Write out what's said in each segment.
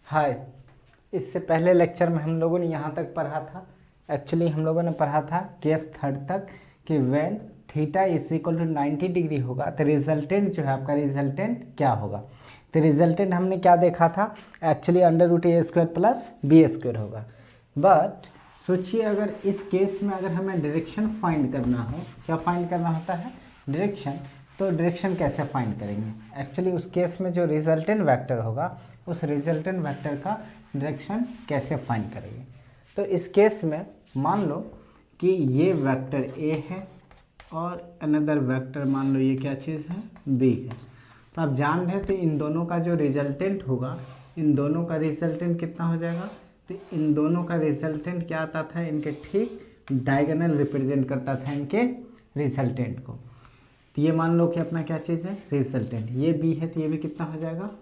हाय, इससे पहले लेक्चर में हम लोगों ने यहाँ तक पढ़ा था, एक्चुअली हम लोगों ने पढ़ा था केस थर्ड तक कि when theta is equal to 90 degree होगा तो रिजल्टेंट जो है आपका रिजल्टेंट क्या होगा। तो रिजल्टेंट हमने क्या देखा था, एक्चुअली √a² प्लस b² होगा। बट सोचिए अगर इस केस में अगर हमें डायरेक्शन फाइंड करना हो, क्या फाइंड करना होता है, डायरेक्शन। तो डायरेक्शन कैसे फाइंड करेंगे, एक्चुअली उस केस में जो रिजल्टेंट वेक्टर होगा उस रिजल्टेंट वेक्टर का डायरेक्शन कैसे फाइंड करेंगे। तो इस केस में मान लो कि ये वेक्टर ए है और अनदर वेक्टर मान लो ये क्या चीज़ है, बी है। तो आप जान रहे थे इन दोनों का जो रिजल्टेंट होगा, इन दोनों का रिजल्टेंट कितना हो जाएगा। तो इन दोनों का रिजल्टेंट क्या आता था, इनके ठीक डायगोनल रिप्रेजेंट करता था इनके रिजल्टेंट को। तो ये मान लो कि अपना क्या चीज़ है, रिजल्टेंट। ये बी है तो ये भी कितना हो जाएगा,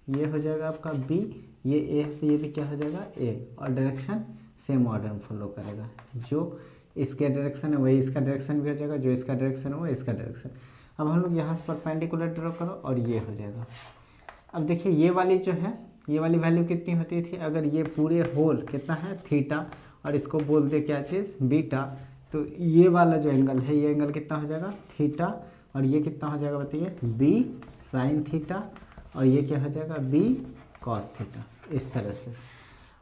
ये हो जाएगा आपका बी। ये ए है तो ये भी क्या हो जाएगा, ए। और डायरेक्शन सेम ऑर्डर में फॉलो करेगा, जो इसके डायरेक्शन है वही इसका डायरेक्शन भी हो जाएगा, जो इसका डायरेक्शन है वो इसका डायरेक्शन। अब हम लोग यहाँ से परपेंडिकुलर ड्रॉ करो और ये हो जाएगा। अब देखिए ये वाली जो है, ये वाली वैल्यू कितनी होती थी, अगर ये पूरे होल कितना है थीटा और इसको बोल दे क्या चीज़, बीटा। तो ये वाला जो एंगल है ये एंगल कितना हो जाएगा, थीटा। और ये कितना हो जाएगा बताइए, बी साइन थीटा। और ये क्या हो जाएगा, बी कॉस थीटा। इस तरह से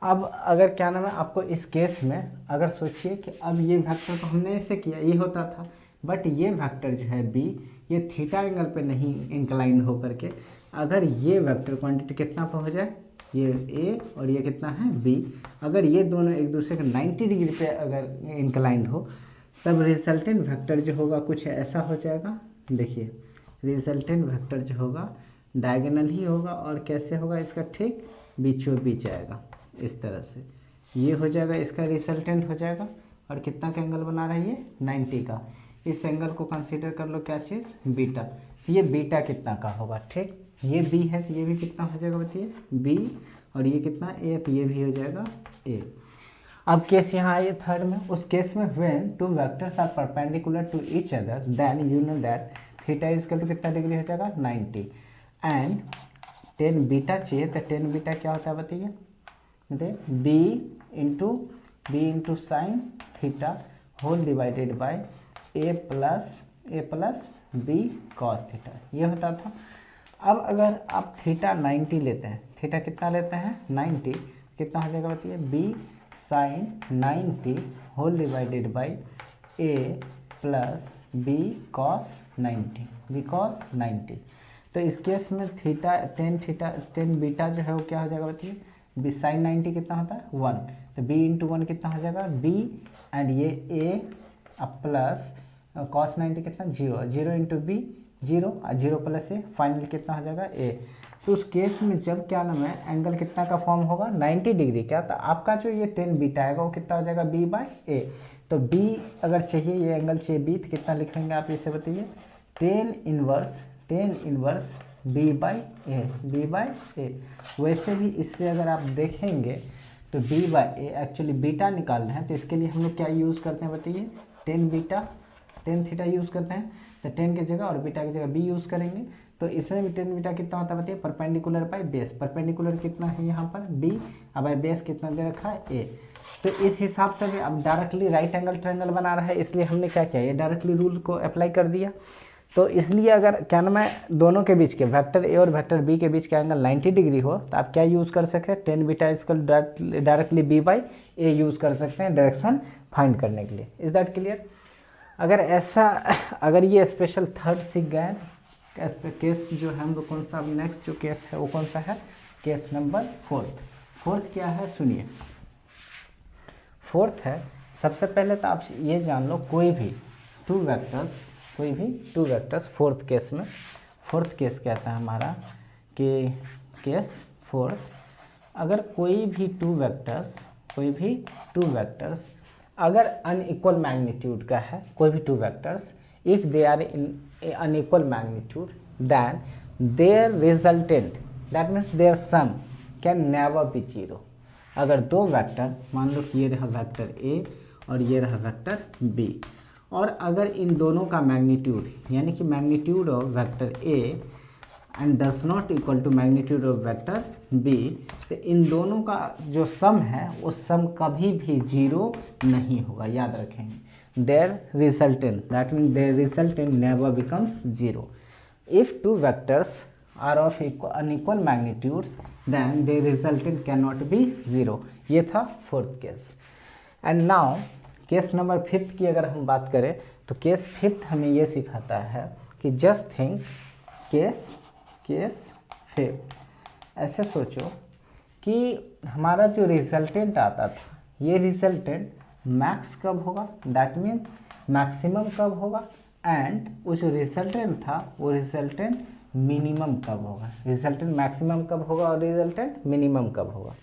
अब अगर क्या नाम है आपको इस केस में अगर सोचिए कि अब ये वेक्टर तो हमने ऐसे किया, ये होता था, बट ये वेक्टर जो है बी, ये थीटा एंगल पे नहीं इंक्लाइन हो करके अगर ये वेक्टर क्वांटिटी कितना पे हो जाए, ये ए और ये कितना है बी, अगर ये दोनों एक दूसरे के 90 डिग्री पे अगर इंक्लाइन हो तब रिजल्टेंट वेक्टर जो होगा कुछ ऐसा हो जाएगा। देखिए रिजल्टेंट वेक्टर जो होगा डायगोनल ही होगा और कैसे होगा, इसका ठीक बीचों बीच आएगा इस तरह से। ये हो जाएगा इसका रिजल्टेंट हो जाएगा। और कितना का एंगल बना रहा है ये, 90 का। इस एंगल को कंसीडर कर लो क्या चीज़, बीटा। ये बीटा कितना का होगा, ठीक। ये बी है तो ये भी कितना हो जाएगा बताइए, बी। और ये कितना ए, तो ये भी हो जाएगा ए। अब केस यहाँ आइए थर्ड में, उस केस में when two vectors are perpendicular to each other then you know that theta is equal to कितना डिग्री हो जाएगा, 90। एंड टेन बीटा चाहिए तो टेन बीटा क्या होता है बताइए, B into sine theta whole divided by A plus B cos theta, ये होता था। अब अगर आप थीटा 90 लेते हैं, थीटा कितना लेते हैं 90, कितना हो जाएगा बताइए, B sine 90 whole divided by A plus B cos 90। तो इस केस में टेन बीटा जो है वो क्या हो जाएगा बताइए, बी साइन 90 कितना होता है 1, तो बी इंटू 1 कितना हो जाएगा बी, एंड ये ए प्लस कॉस 90 कितना 0 इंटू बी 0 प्लस ए, फाइनल कितना हो जाएगा ए। तो उस केस में जब क्या नाम है एंगल कितना का फॉर्म होगा, 90 डिग्री का, तो आपका जो ये टेन बीटा आएगा वो कितना हो जाएगा बी बाय ए। तो बी अगर चाहिए, ये एंगल चाहिए बी, तो कितना लिखेंगे आप इसे बताइए, tan inverse B by A. वैसे भी इससे अगर आप देखेंगे तो B by A actually beta निकालना है, तो इसके लिए हम लोग क्या यूज़ करते हैं बताइए, टेन थीटा यूज़ करते हैं। तो टेन की जगह और बीटा की जगह बी यूज़ करेंगे। तो इसमें भी टेन बीटा कितना होता है बताइए, परपेंडिकुलर बाई बेस। परपेंडिकुलर कितना है यहाँ पर बी, अब बाई बेस कितना दे रखा है ए। तो इस हिसाब से भी अब डायरेक्टली राइट एंगल ट्रायंगल बना रहा है, इसलिए हमने क्या किया, ये डायरेक्टली रूल को अप्लाई कर दिया। तो इसलिए अगर क्या नाम है दोनों के बीच के वेक्टर ए और वेक्टर बी के बीच का एंगल 90 डिग्री हो तो आप क्या यूज़ कर सकते हैं, tan beta is equal directly B by A use कर सकते हैं डायरेक्शन फाइंड करने के लिए। Is that clear. अगर ये स्पेशल थर्ड सीख गए, केस जो है हम लोग कौन सा, अब नेक्स्ट जो केस है वो कौन सा है, केस नंबर फोर्थ क्या है सुनिए। फोर्थ है, सबसे पहले तो आप ये जान लो कोई भी टू वेक्टर्स फोर्थ केस कहता है हमारा कि केस फोर्थ, अगर कोई भी टू वेक्टर्स अगर अनइक्वल मैग्नीट्यूड का है, कोई भी two vectors if they are in unequal magnitude then their resultant that means their sum can never be 0। अगर दो वेक्टर मान लो कि ये रहा वेक्टर ए और ये रहा वेक्टर बी, और अगर इन दोनों का मैग्नीट्यूड यानी कि magnitude of vector A and does not equal to magnitude of vector B, तो इन दोनों का जो सम है वो सम कभी भी जीरो नहीं होगा, याद रखेंगे। Their resultant, that mean their resultant never becomes zero. If two vectors are of unequal magnitudes then their resultant can not be zero. ये था fourth case. And now case number 5 की अगर हम बात करें तो केस 5 हमें ये सिखाता है कि जस्ट थिंक केस 5, ऐसे सोचो कि हमारा जो रिजल्टेंट आता था, ये रिजल्टेंट मैक्स कब होगा, दैट मीन्स मैक्सिमम कब होगा, एंड वो जो रिजल्टेंट था वो रिजल्टेंट मिनिमम कब होगा। रिजल्टेंट मैक्सिमम कब होगा और रिजल्टेंट मिनिमम कब होगा।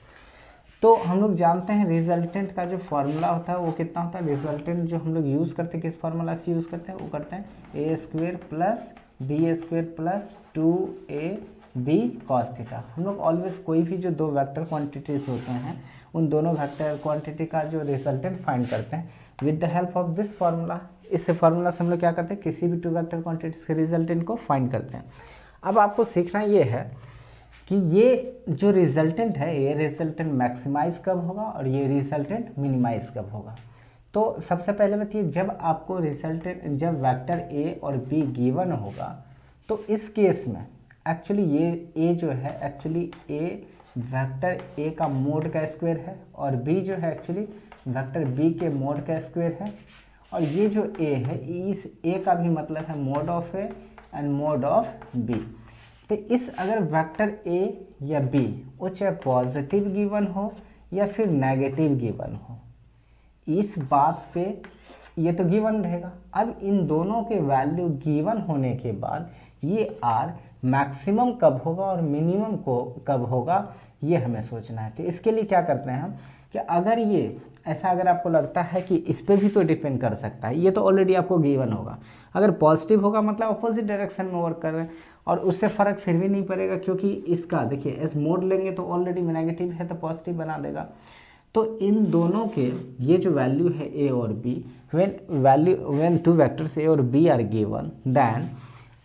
तो हम लोग जानते हैं रिजल्टेंट का जो फॉर्मूला होता है वो कितना होता है। रिजल्टेंट जो हम लोग यूज़ करते हैं, किस फार्मूला से यूज़ करते हैं, वो करते हैं a² plus b² plus 2ab cos theta. हम लोग ऑलवेज कोई भी जो दो वेक्टर क्वांटिटीज होते हैं उन दोनों वेक्टर क्वांटिटी का जो रिजल्टेंट फाइंड करते हैं with the help of this formula. इस फार्मूला से हम लोग क्या करते हैं, किसी भी टू वेक्टर क्वांटिटीज के रिजल्टेंट को फाइंड करते हैं। अब आपको सीखना ये है कि ये जो रिजल्टेंट है ये रिजल्टेंट मैक्सिमाइज कब होगा और ये रिजल्टेंट मिनिमाइज कब होगा। तो सबसे पहले बताइए, जब आपको रिजल्टेंट, जब वेक्टर ए और बी गिवन होगा तो इस केस में एक्चुअली ये ए जो है एक्चुअली ए वेक्टर ए का मोड का स्क्वायर है और बी जो है एक्चुअली वेक्टर बी के मोड का स्क्वायर है। और ये जो ए है, इस ए का भी मतलब है mod of A and mod of B. तो इस अगर वेक्टर ए या बी वो चाहे पॉजिटिव गिवन हो या फिर नेगेटिव गिवन हो, इस बात पे ये तो गिवन रहेगा। अब इन दोनों के वैल्यू गिवन होने के बाद ये आर मैक्सिमम कब होगा और मिनिमम को कब होगा, ये हमें सोचना है। तो इसके लिए क्या करते हैं हम कि अगर ये ऐसा, अगर आपको लगता है कि इस पर भी तो डिपेंड कर सकता है, ये तो ऑलरेडी आपको गिवन होगा। अगर पॉजिटिव होगा मतलब अपोजिट डायरेक्शन में वर्क कर रहे हैं और उससे फ़र्क फिर भी नहीं पड़ेगा, क्योंकि इसका देखिए एस मोड लेंगे तो ऑलरेडी नेगेटिव है तो पॉजिटिव बना देगा। तो इन दोनों के ये जो वैल्यू है ए और B, when two vectors A और बी आर गिवन, देन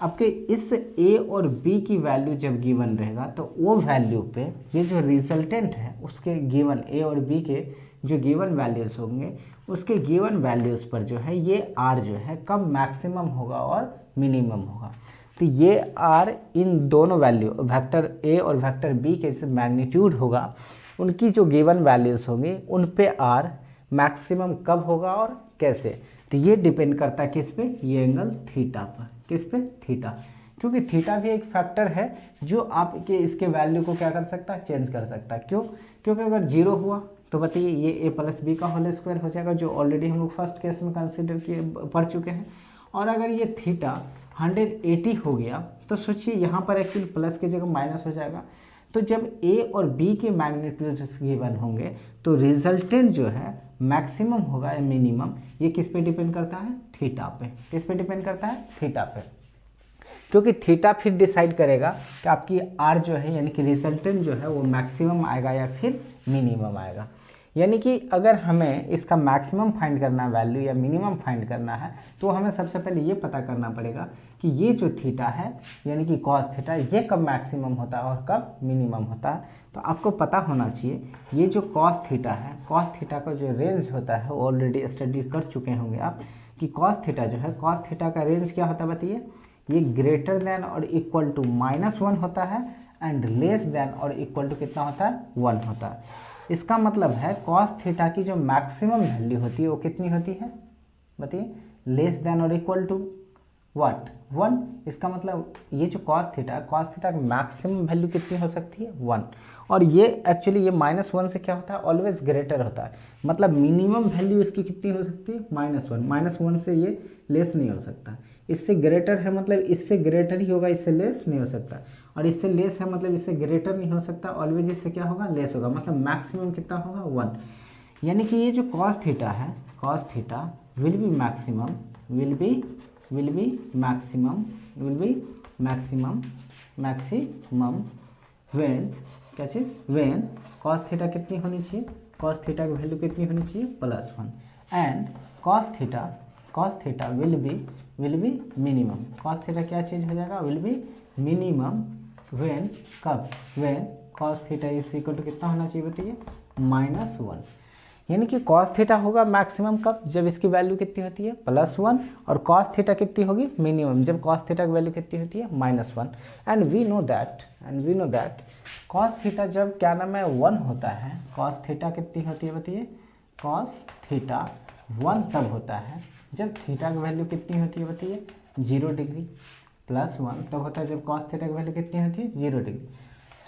आपके इस ए और बी की वैल्यू जब गिवन रहेगा तो वो वैल्यू पे ये जो रिजल्टेंट है उसके गिवन ए और बी के जो गिवन वैल्यूज़ होंगे उसके गिवन वैल्यूज़ पर जो है ये आर जो है कब मैक्सिमम होगा और मिनिमम होगा। तो ये आर इन दोनों वैल्यू वेक्टर ए और वेक्टर बी के जो मैग्नीट्यूड होगा उनकी जो गिवन वैल्यूज़ होंगी उन पे आर मैक्सिमम कब होगा और कैसे। तो ये डिपेंड करता है किस पे, ये एंगल थीटा पर। किस पे, थीटा, क्योंकि थीटा भी एक फैक्टर है जो आपके इसके वैल्यू को क्या कर सकता है, चेंज कर सकता है। क्यों, क्योंकि अगर जीरो हुआ तो बताइए ये ए प्लस बी का होल स्क्वायर हो जाएगा, जो ऑलरेडी हम लोग फर्स्ट केस में कंसिडर किए पढ़ चुके हैं। और अगर ये थीटा 180 हो गया तो सोचिए यहाँ पर एक्चुअली प्लस की जगह माइनस हो जाएगा। तो जब ए और बी के मैग्नीट्यूड्स गिवन होंगे तो रिजल्टेंट जो है मैक्सिमम होगा या मिनिमम, ये किस पे डिपेंड करता है, थीटा पे। किस पे डिपेंड करता है, थीटा पे, क्योंकि थीटा फिर डिसाइड करेगा कि आपकी आर जो है यानी कि रिजल्टेंट जो है वो मैक्सिमम आएगा या फिर मिनिमम आएगा। यानी कि अगर हमें इसका मैक्सिमम फाइंड करना है वैल्यू या मिनिमम फाइंड करना है तो हमें सबसे पहले ये पता करना पड़ेगा कि ये जो थीटा है यानी कि कॉस थीटा, ये कब मैक्सिमम होता है और कब मिनिमम होता है। तो आपको पता होना चाहिए ये जो कॉस थीटा है, कॉस थीटा का जो रेंज होता है वो ऑलरेडी स्टडी कर चुके होंगे आप कि कॉस थीटा जो है, कॉस थीटा का रेंज क्या होता है बताइए, ये ग्रेटर देन और इक्वल टू -1 होता है एंड लेस देन और इक्वल टू कितना होता है, 1 होता है। इसका मतलब है कॉस थीटा की जो मैक्सिमम वैल्यू होती है वो कितनी होती है बताइए, लेस देन और इक्वल टू व्हाट, 1। इसका मतलब ये जो कॉस थीटा की मैक्सिमम वैल्यू कितनी हो सकती है, 1। और ये एक्चुअली ये -1 से क्या होता है, ऑलवेज ग्रेटर होता है। मतलब मिनिमम वैल्यू इसकी कितनी हो सकती है, -1। -1 से ये लेस नहीं हो सकता। इससे ग्रेटर है मतलब इससे ग्रेटर ही होगा, इससे लेस नहीं हो सकता। और इससे लेस है मतलब इससे ग्रेटर नहीं हो सकता, ऑलवेज इससे क्या होगा, लेस होगा। मतलब मैक्सिमम कितना होगा, 1। यानी कि ये जो कॉस थीटा है, cos theta will B maximum when क्या चीज़, व्हेन कॉस थीटा कितनी होनी चाहिए, कॉस थीटा की वैल्यू कितनी होनी चाहिए, +1। And cos theta will be minimum. Cos theta क्या चीज़ हो जाएगा, विल बी मिनिमम व्हेन कब, when cos theta is equal to कितना होना चाहिए बताइए, -1। यानी कि कॉस थीटा होगा मैक्सिमम कब, जब इसकी वैल्यू कितनी होती है +1, और कॉस थीटा कितनी होगी मिनिमम, जब कॉस थीटा की वैल्यू कितनी होती है -1। And we know that cos theta जब क्या नाम है 1 होता है, कॉस थीटा कितनी होती है बताइए, कॉस थीटा 1 तब होता है जब थीटा की वैल्यू कितनी होती है बताइए 0 डिग्री, +1 तब होता है जब कॉस थीटा की वैल्यू कितनी होती है 0 डिग्री।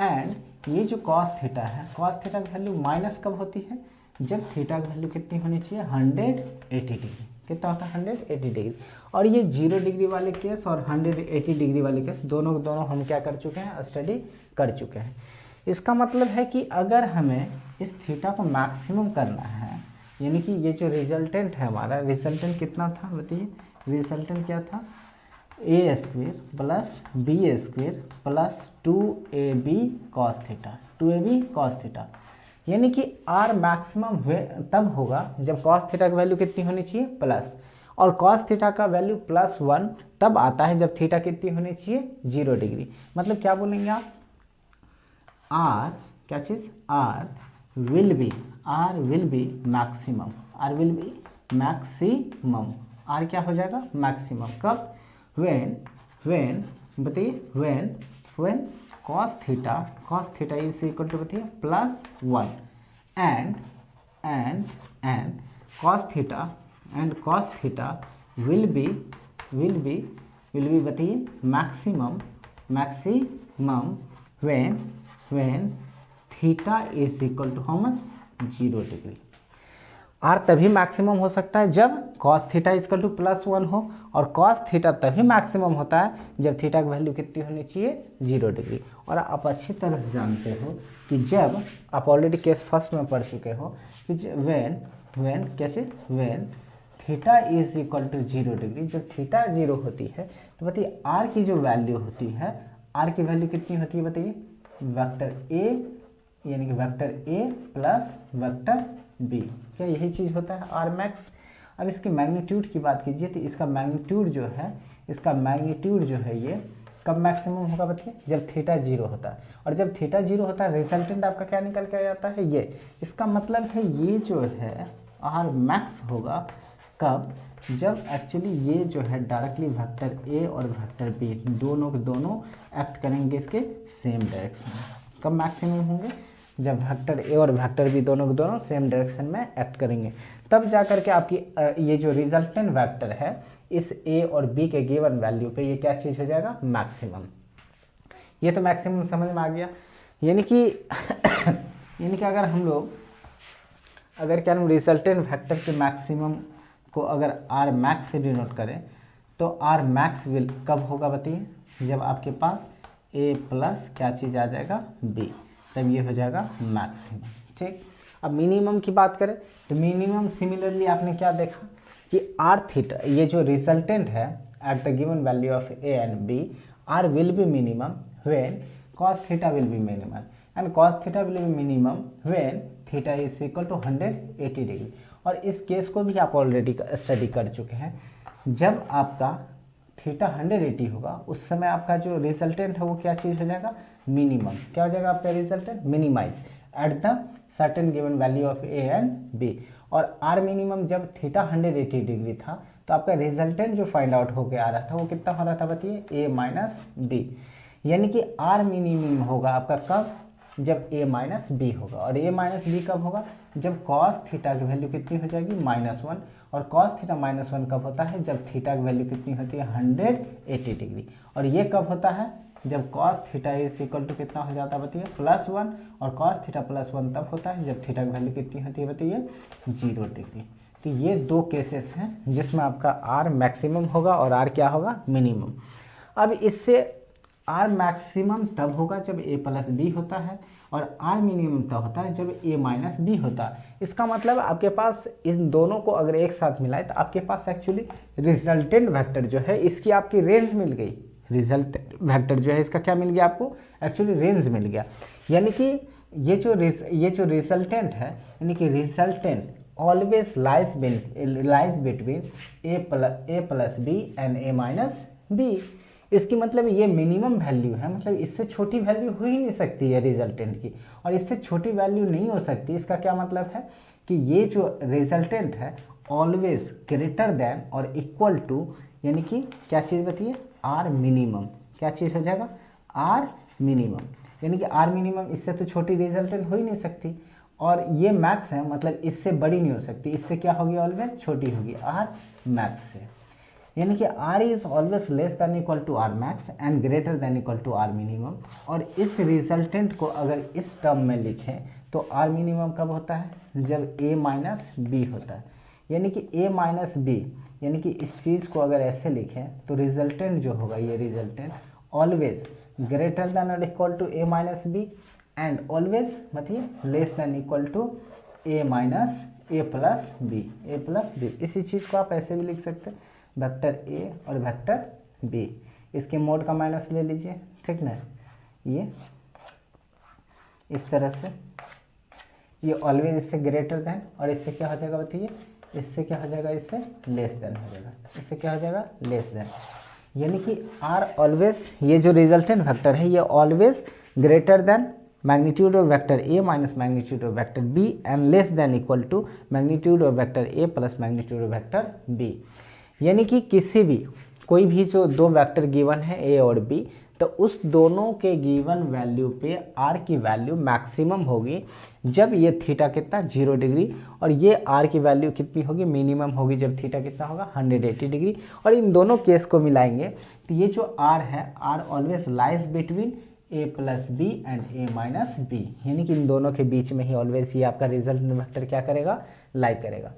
एंड ये जो कॉस थीटा है, कॉस थीटा की वैल्यू माइनस कब होती है, जब थीटा की वैल्यू कितनी होनी चाहिए 180 डिग्री, कितना होता है 180 डिग्री। और ये 0 डिग्री वाले केस और 180 डिग्री वाले केस दोनों हम क्या कर चुके हैं, स्टडी कर चुके हैं। इसका मतलब है कि अगर हमें इस थीटा को मैक्सिमम करना है, यानी कि ये जो रिजल्टेंट है हमारा, रिजल्टेंट कितना था बताइए, रिजल्टेंट क्या था a² plus b² plus 2ab cos theta, 2ab cos theta. यानी कि r मैक्सिमम तब होगा जब cos थीटा की वैल्यू कितनी होनी चाहिए प्लस, और cos थीटा का वैल्यू +1 तब आता है जब थीटा कितनी होनी चाहिए 0 डिग्री। मतलब क्या बोलेंगे आप, r क्या चीज़, r will be maximum, r क्या हो जाएगा मैक्सिमम कब, when बताइए when cos theta is equal to बताइए +1 and cos theta will be बताइए maximum when theta is equal to how much 0 degree. आर तभी मैक्सिमम हो सकता है जब cos थीटा इक्वल टू +1 हो, और cos थीटा तभी मैक्सिमम होता है जब थीटा की वैल्यू कितनी होनी चाहिए 0 डिग्री। और आप अच्छी तरह से जानते हो कि जब आप ऑलरेडी केस फर्स्ट में पढ़ चुके हो कि when क्या चीज़, when theta is equal to 0 degree, जब थीटा 0 होती है तो बताइए आर की जो वैल्यू होती है, आर की वैल्यू कितनी होती है बताइए, वेक्टर ए, यानी कि vector A plus vector B, क्या यही चीज़ होता है आर मैक्स। अब इसके मैग्नीट्यूड की बात कीजिए तो इसका मैग्नीट्यूड जो है ये कब मैक्सिमम होगा बताइए, जब थीटा 0 होता है। और जब थीटा 0 होता है रिजल्टेंट आपका क्या निकल के आ जाता है ये, इसका मतलब है ये जो है आर मैक्स होगा कब, जब एक्चुअली ये जो है डायरेक्टली वेक्टर ए और वेक्टर बी दोनों के दोनों एक्ट करेंगे इसके सेम डायरेक्शन में। कब मैक्सिमम होंगे, जब वेक्टर ए और वेक्टर बी दोनों के दोनों सेम डायरेक्शन में एक्ट करेंगे, तब जा करके आपकी ये जो रिजल्टेंट वेक्टर है इस ए और बी के गिवन वैल्यू पे ये क्या चीज़ हो जाएगा मैक्सिमम। ये तो मैक्सिमम समझ में आ गया। यानी कि अगर हम लोग क्या नाम रिजल्टेंट वेक्टर के मैक्सिमम को अगर आर मैक्स से डिनोट करें तो आर मैक्स विल कब होगा बताइए, जब आपके पास ए प्लस क्या चीज़ आ जाएगा बी, तब ये हो जाएगा मैक्सिमम। ठीक, अब मिनिमम की बात करें तो मिनिमम सिमिलरली आपने क्या देखा कि आर थीटा, ये जो रिजल्टेंट है at the given value of A and B, R will be minimum when cos theta will be minimum, and cos theta will be minimum when theta is equal to 180 degree. और इस case को भी आप already study कर चुके हैं, जब आपका थीटा 180 होगा उस समय आपका जो रिजल्टेंट है वो क्या चीज़ हो जाएगा मिनिमम, क्या हो जाएगा आपका resultant minimize at the certain given value of A and B. और आर मिनिमम जब थीटा 180 डिग्री था तो आपका रिजल्टेंट जो फाइंड आउट होकर आ रहा था वो कितना हो रहा था बताइए ए माइनस बी। यानी कि आर मिनिमम होगा आपका कब, जब ए माइनस बी होगा। और ए माइनस बी कब होगा, जब कॉस थीटा की वैल्यू कितनी हो जाएगी -1। और कॉस थीटा -1 कब होता है, जब थीटा की वैल्यू कितनी होती है 180 डिग्री। और ये कब होता है, जब cos theta is equal to कितना हो जाता है बताइए +1। और कॉस थीटा +1 तब होता है जब थीटा की वैल्यू कितनी होती है बताइए 0 डिग्री। तो ये दो केसेस हैं जिसमें आपका आर मैक्सिमम होगा और आर क्या होगा मिनिमम। अब इससे आर मैक्सिमम तब होगा जब ए प्लस बी होता है, और आर मिनिमम तब होता है जब ए माइनस बी होता है। इसका मतलब आपके पास इन दोनों को अगर एक साथ मिलाए तो आपके पास एक्चुअली रिजल्टेंट वेक्टर जो है इसकी आपकी रेंज मिल गई। रिजल्टेंट वेक्टर जो है इसका क्या मिल गया आपको, एक्चुअली रेंज मिल गया। यानी कि ये जो रिजल्टेंट है, यानी कि resultant always lies between A plus B and A minus B. इसकी मतलब ये मिनिमम वैल्यू है, मतलब इससे छोटी वैल्यू हो ही नहीं सकती है रिजल्टेंट की, और इससे छोटी वैल्यू नहीं हो सकती। इसका क्या मतलब है कि ये जो रिजल्टेंट है ऑलवेज ग्रेटर देन और इक्वल टू, यानी कि क्या चीज़ बताइए, आर मिनिमम। क्या चीज़ हो जाएगा, आर मिनिमम, यानी कि आर मिनिमम इससे तो छोटी रिजल्टेंट हो ही नहीं सकती, और ये मैक्स है मतलब इससे बड़ी नहीं हो सकती, इससे क्या होगी, ऑलवेज छोटी होगी आर मैक्स से, यानी कि R is always less than equal to R max and greater than equal to R minimum. और इस रिजल्टेंट को अगर इस टर्म में लिखें तो आर मिनिमम कब होता है, जब a माइनस बी होता है, यानी कि a माइनस बी, यानी कि इस चीज़ को अगर ऐसे लिखें तो रिजल्टेंट जो होगा, ये रिजल्टेंट ऑलवेज ग्रेटर दैन और equal to a minus B and always मतलब less than equal to a minus A plus B. इसी चीज़ को आप ऐसे भी लिख सकते हैं, वेक्टर a और वेक्टर b, इसके मोड का माइनस ले लीजिए, ठीक ना, ये इस तरह से, ये ऑलवेज इससे ग्रेटर देन और इससे क्या हो जाएगा बताइए, इससे क्या हो जाएगा, इससे लेस देन हो जाएगा, इससे क्या हो जाएगा, लेस देन, यानी कि आर ऑलवेज, ये जो रिजल्टेंट वेक्टर है ये always greater than magnitude of vector A minus magnitude of vector B and less than equal to magnitude of vector A plus magnitude of vector B. यानी कि किसी भी कोई भी जो दो वेक्टर गिवन है ए और बी, तो उस दोनों के गिवन वैल्यू पे आर की वैल्यू मैक्सिमम होगी जब ये थीटा कितना 0 डिग्री, और ये आर की वैल्यू कितनी होगी, मिनिमम होगी जब थीटा कितना होगा 180 डिग्री। और इन दोनों केस को मिलाएंगे तो ये जो आर है, R always lies between A plus B and A minus B, यानी कि इन दोनों के बीच में ही ऑलवेज ये आपका रिजल्ट वेक्टर क्या करेगा, लाई करेगा।